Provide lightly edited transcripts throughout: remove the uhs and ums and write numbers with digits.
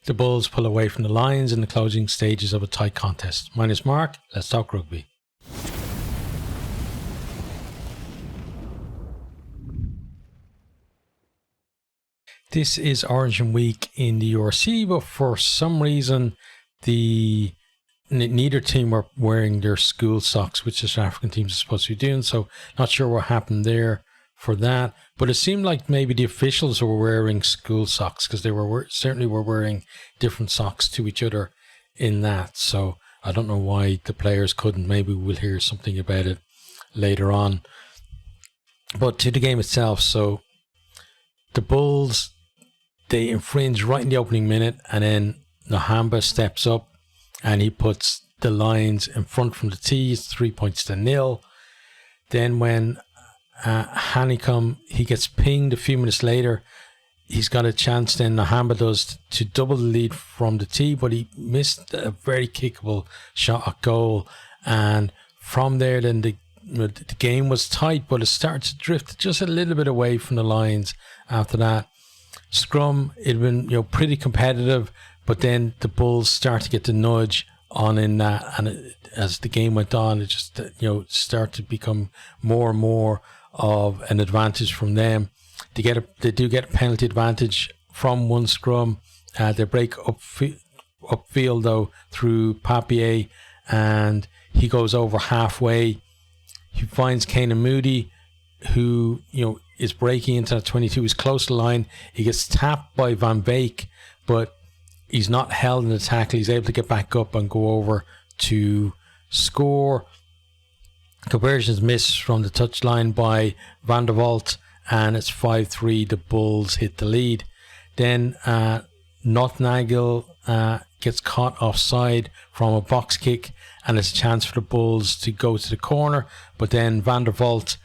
The Bulls pull away from the Lions in the closing stages of a tight contest. My name is Mark. Let's talk rugby. This is Origin Week in the URC, but for some reason, neither team were wearing their school socks, which the South African teams are supposed to be doing. So, not sure what happened there for that. But it seemed like maybe the officials were wearing school socks because they certainly were wearing different socks to each other in that. So I don't know why the players couldn't. Maybe we'll hear something about it later on. But to the game itself, so the Bulls, they infringe right in the opening minute, and then Nhamba steps up and he puts the Lions in front from the tee. It's 3 points to 0. Then when Honeycomb, he gets pinged a few minutes later. He's got a chance then, Nhamba does, to double the lead from the tee, but he missed a very kickable shot at goal. And from there, then the game was tight, but it started to drift just a little bit away from the Lions after that. Scrum, it had been pretty competitive, but then the Bulls start to get the nudge on in that, and as the game went on, it just started to become more and more of an advantage from them. They do get a penalty advantage from one scrum. They break upfield though through Papier, and he goes over halfway. He finds Kane Moody, who is breaking into that 22. He's close to the line. He gets tapped by Van Beek, but he's not held in the tackle. He's able to get back up and go over to score. Conversions missed from the touchline by Van der Vault, and it's 5-3. The Bulls hit the lead. Then Notnagel gets caught offside from a box kick, and it's a chance for the Bulls to go to the corner, but then Van der Vault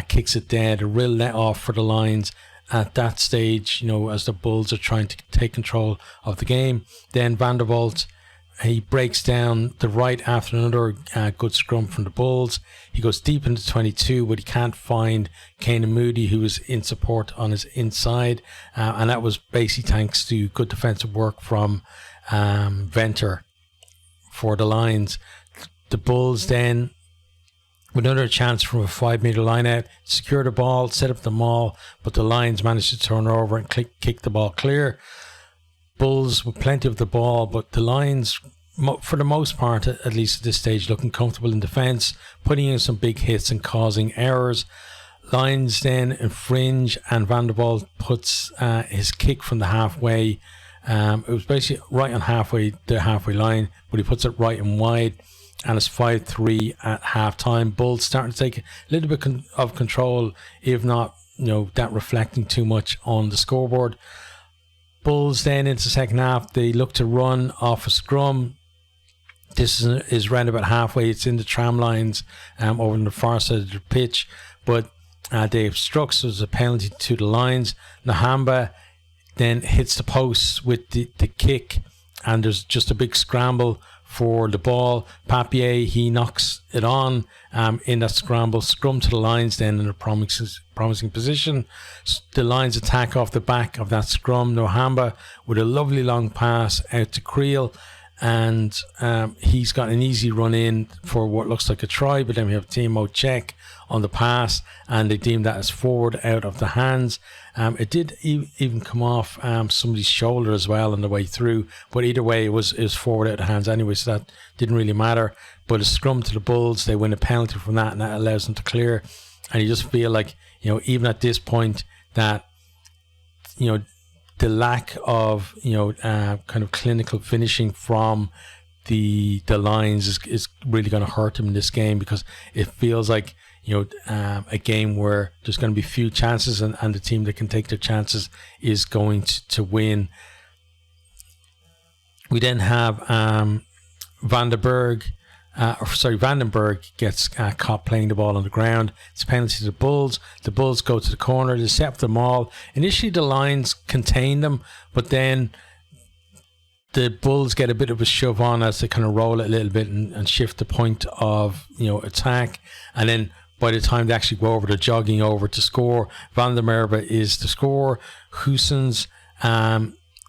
kicks it dead. A real let off for the Lions at that stage, as the Bulls are trying to take control of the game. Then Van der Vault, he breaks down the right after another good scrum from the Bulls. He goes deep into 22, but he can't find Kane Moody, who is in support on his inside. And that was basically thanks to good defensive work from Venter for the Lions. The Bulls then, with another chance from a 5-meter line out, secure the ball, set up the maul, but the Lions managed to turn over and kick the ball clear. Bulls with plenty of the ball, but the Lions, for the most part, at least at this stage, looking comfortable in defence, putting in some big hits and causing errors. Lions then infringe, and Van der Vault puts his kick from the halfway. It was basically right on the halfway line, but he puts it right and wide, and it's 5-3 at half time. Bulls starting to take a little bit of control, if not that reflecting too much on the scoreboard. Bulls then into the second half, they look to run off a scrum. This is round about halfway. It's in the tram lines over on the far side of the pitch, but they obstruct, so there's a penalty to the Lions. Nhamba then hits the post with the kick, and there's just a big scramble for the ball. Papier, he knocks it on in that scrum to the Lions then in a promising position. The Lions attack off the back of that scrum. Nhamba with a lovely long pass out to Creel, and he's got an easy run in for what looks like a try, but then we have Timo check on the pass, and they deem that as forward out of the hands. It did even come off somebody's shoulder as well on the way through, but either way it was forward out of the hands anyway, so that didn't really matter. But a scrum to the Bulls, they win a penalty from that, and that allows them to clear. And you just feel like even at this point that the lack of kind of clinical finishing from the Lions is really going to hurt them in this game, because it feels like a game where there's going to be few chances, and the team that can take their chances is going to win. We then have Vandenberg gets caught playing the ball on the ground. It's a penalty to the Bulls. The Bulls go to the corner. They set up the maul. Initially, the Lions contain them, but then the Bulls get a bit of a shove on as they kind of roll it a little bit and shift the point of attack. And then by the time they actually go over, they're jogging over to score. Van der Merwe is the scorer. Hoosens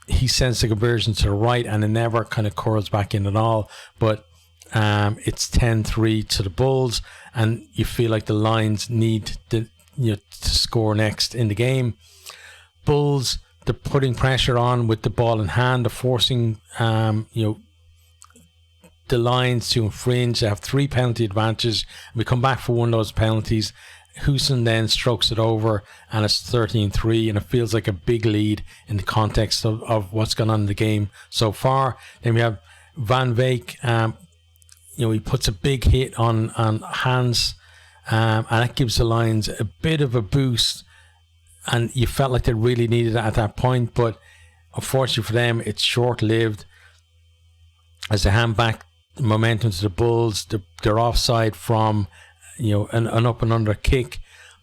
he sends the conversion to the right, and it never kind of curls back in at all. But it's 10-3 to the Bulls, and you feel like the Lions need to score next in the game. Bulls, they're putting pressure on with the ball in hand. They're forcing the Lions to infringe. They have 3 penalty advantages. We come back for one of those penalties. Houston then strokes it over, and it's 13-3, and it feels like a big lead in the context of what's gone on in the game so far. Then we have Van Veek. He puts a big hit on Hans, and that gives the Lions a bit of a boost, and you felt like they really needed it at that point, but unfortunately for them, it's short-lived. As they hand back momentum to the Bulls, they're offside from an up and under kick.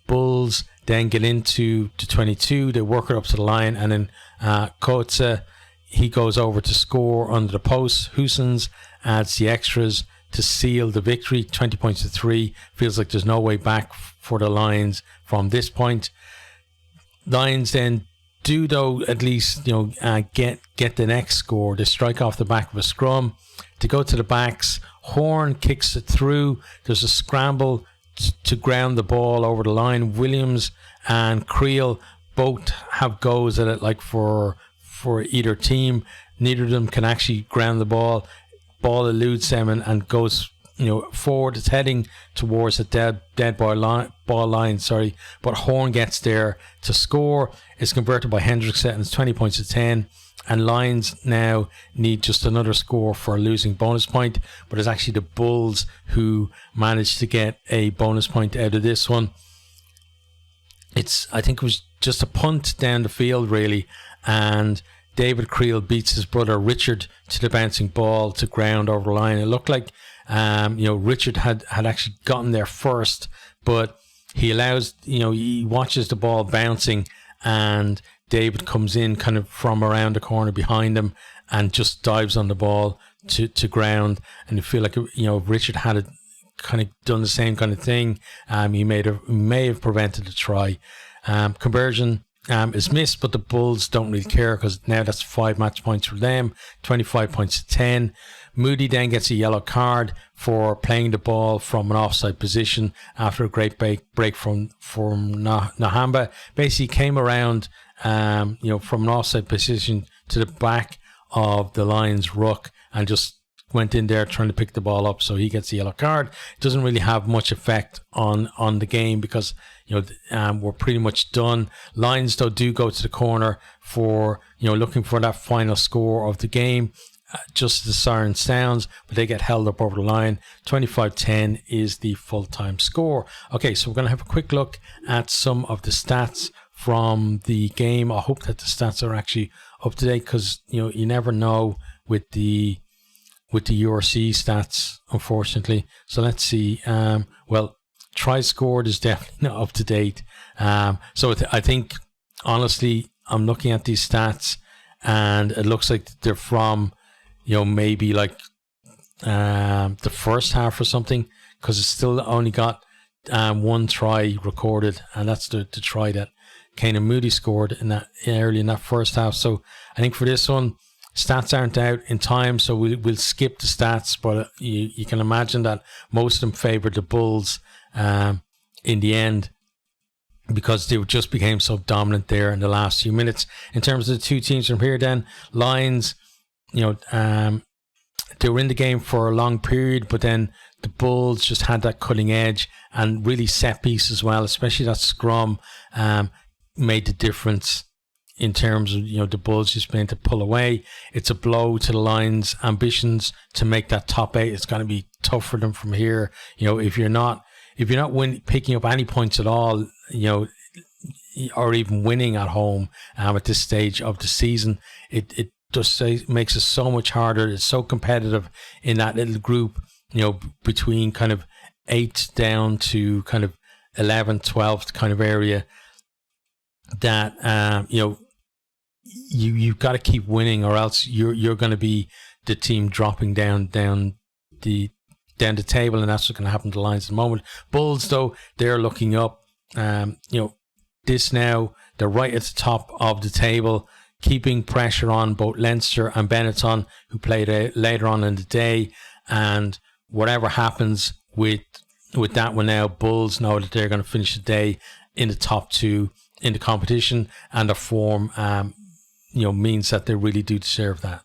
Bulls then get into 22. They work it up to the line, and then Kotze, he goes over to score under the post. Houston's adds the extras to seal the victory. 20 points to 3. Feels like there's no way back for the Lions from this point. Lions then do, though, at least get the next score. They strike off the back of a scrum. To go to the backs, Horn kicks it through. There's a scramble to ground the ball over the line. Williams and Creel both have goes at it, like for either team. Neither of them can actually ground the ball. Ball eludes them and goes forward. It's heading towards the dead ball line. But Horn gets there to score. It's converted by Hendrickson, and it's 20 points to 10. And Lions now need just another score for a losing bonus point. But it's actually the Bulls who managed to get a bonus point out of this one. I think it was just a punt down the field, really. And David Creel beats his brother Richard to the bouncing ball to ground over the line. It looked like Richard had actually gotten there first, but he watches the ball bouncing, and David comes in kind of from around the corner behind him and just dives on the ball to ground. And you feel like Richard had kind of done the same kind of thing. He may have prevented the try. Conversion is missed, but the Bulls don't really care because now that's 5 match points for them. 25 points to 10. Moody then gets a yellow card for playing the ball from an offside position after a great break from Nahamba. Basically came around from an offside position to the back of the Lions ruck and just went in there trying to pick the ball up, so he gets the yellow card. It doesn't really have much effect on the game because we're pretty much done. Lions though do go to the corner for looking for that final score of the game. Just as the siren sounds, but they get held up over the line. 25-10 is the full-time score. Okay, so we're going to have a quick look at some of the stats from the game. I hope that the stats are actually up to date because you never know with the URC stats, unfortunately. So let's see. Tries scored is definitely not up to date. I think honestly, I'm looking at these stats and it looks like they're from maybe like the first half or something, because it's still only got one try recorded, and that's the try that Kane and Moody scored early in that first half. So I think for this one, stats aren't out in time, so we'll skip the stats, but you can imagine that most of them favoured the Bulls in the end because they just became so dominant there in the last few minutes. In terms of the two teams from here then, Lions, they were in the game for a long period, but then the Bulls just had that cutting edge and really set piece as well, especially that scrum made the difference in terms of the Bulls just being able to pull away. It's a blow to the Lions' ambitions to make that top 8. It's going to be tough for them from here. If you're not picking up any points at all, or even winning at home at this stage of the season, it just makes it so much harder. It's so competitive in that little group, between kind of 8 down to kind of 11th, 12th kind of area, that you've got to keep winning, or else you're going to be the team dropping down the table, and that's what's going to happen to the Lions at the moment. Bulls though, they're looking up. This now, they're right at the top of the table. keeping pressure on both Leinster and Benetton, who played later on in the day. And whatever happens with that one now, Bulls know that they're going to finish the day in the top two in the competition, and the form means that they really do deserve that.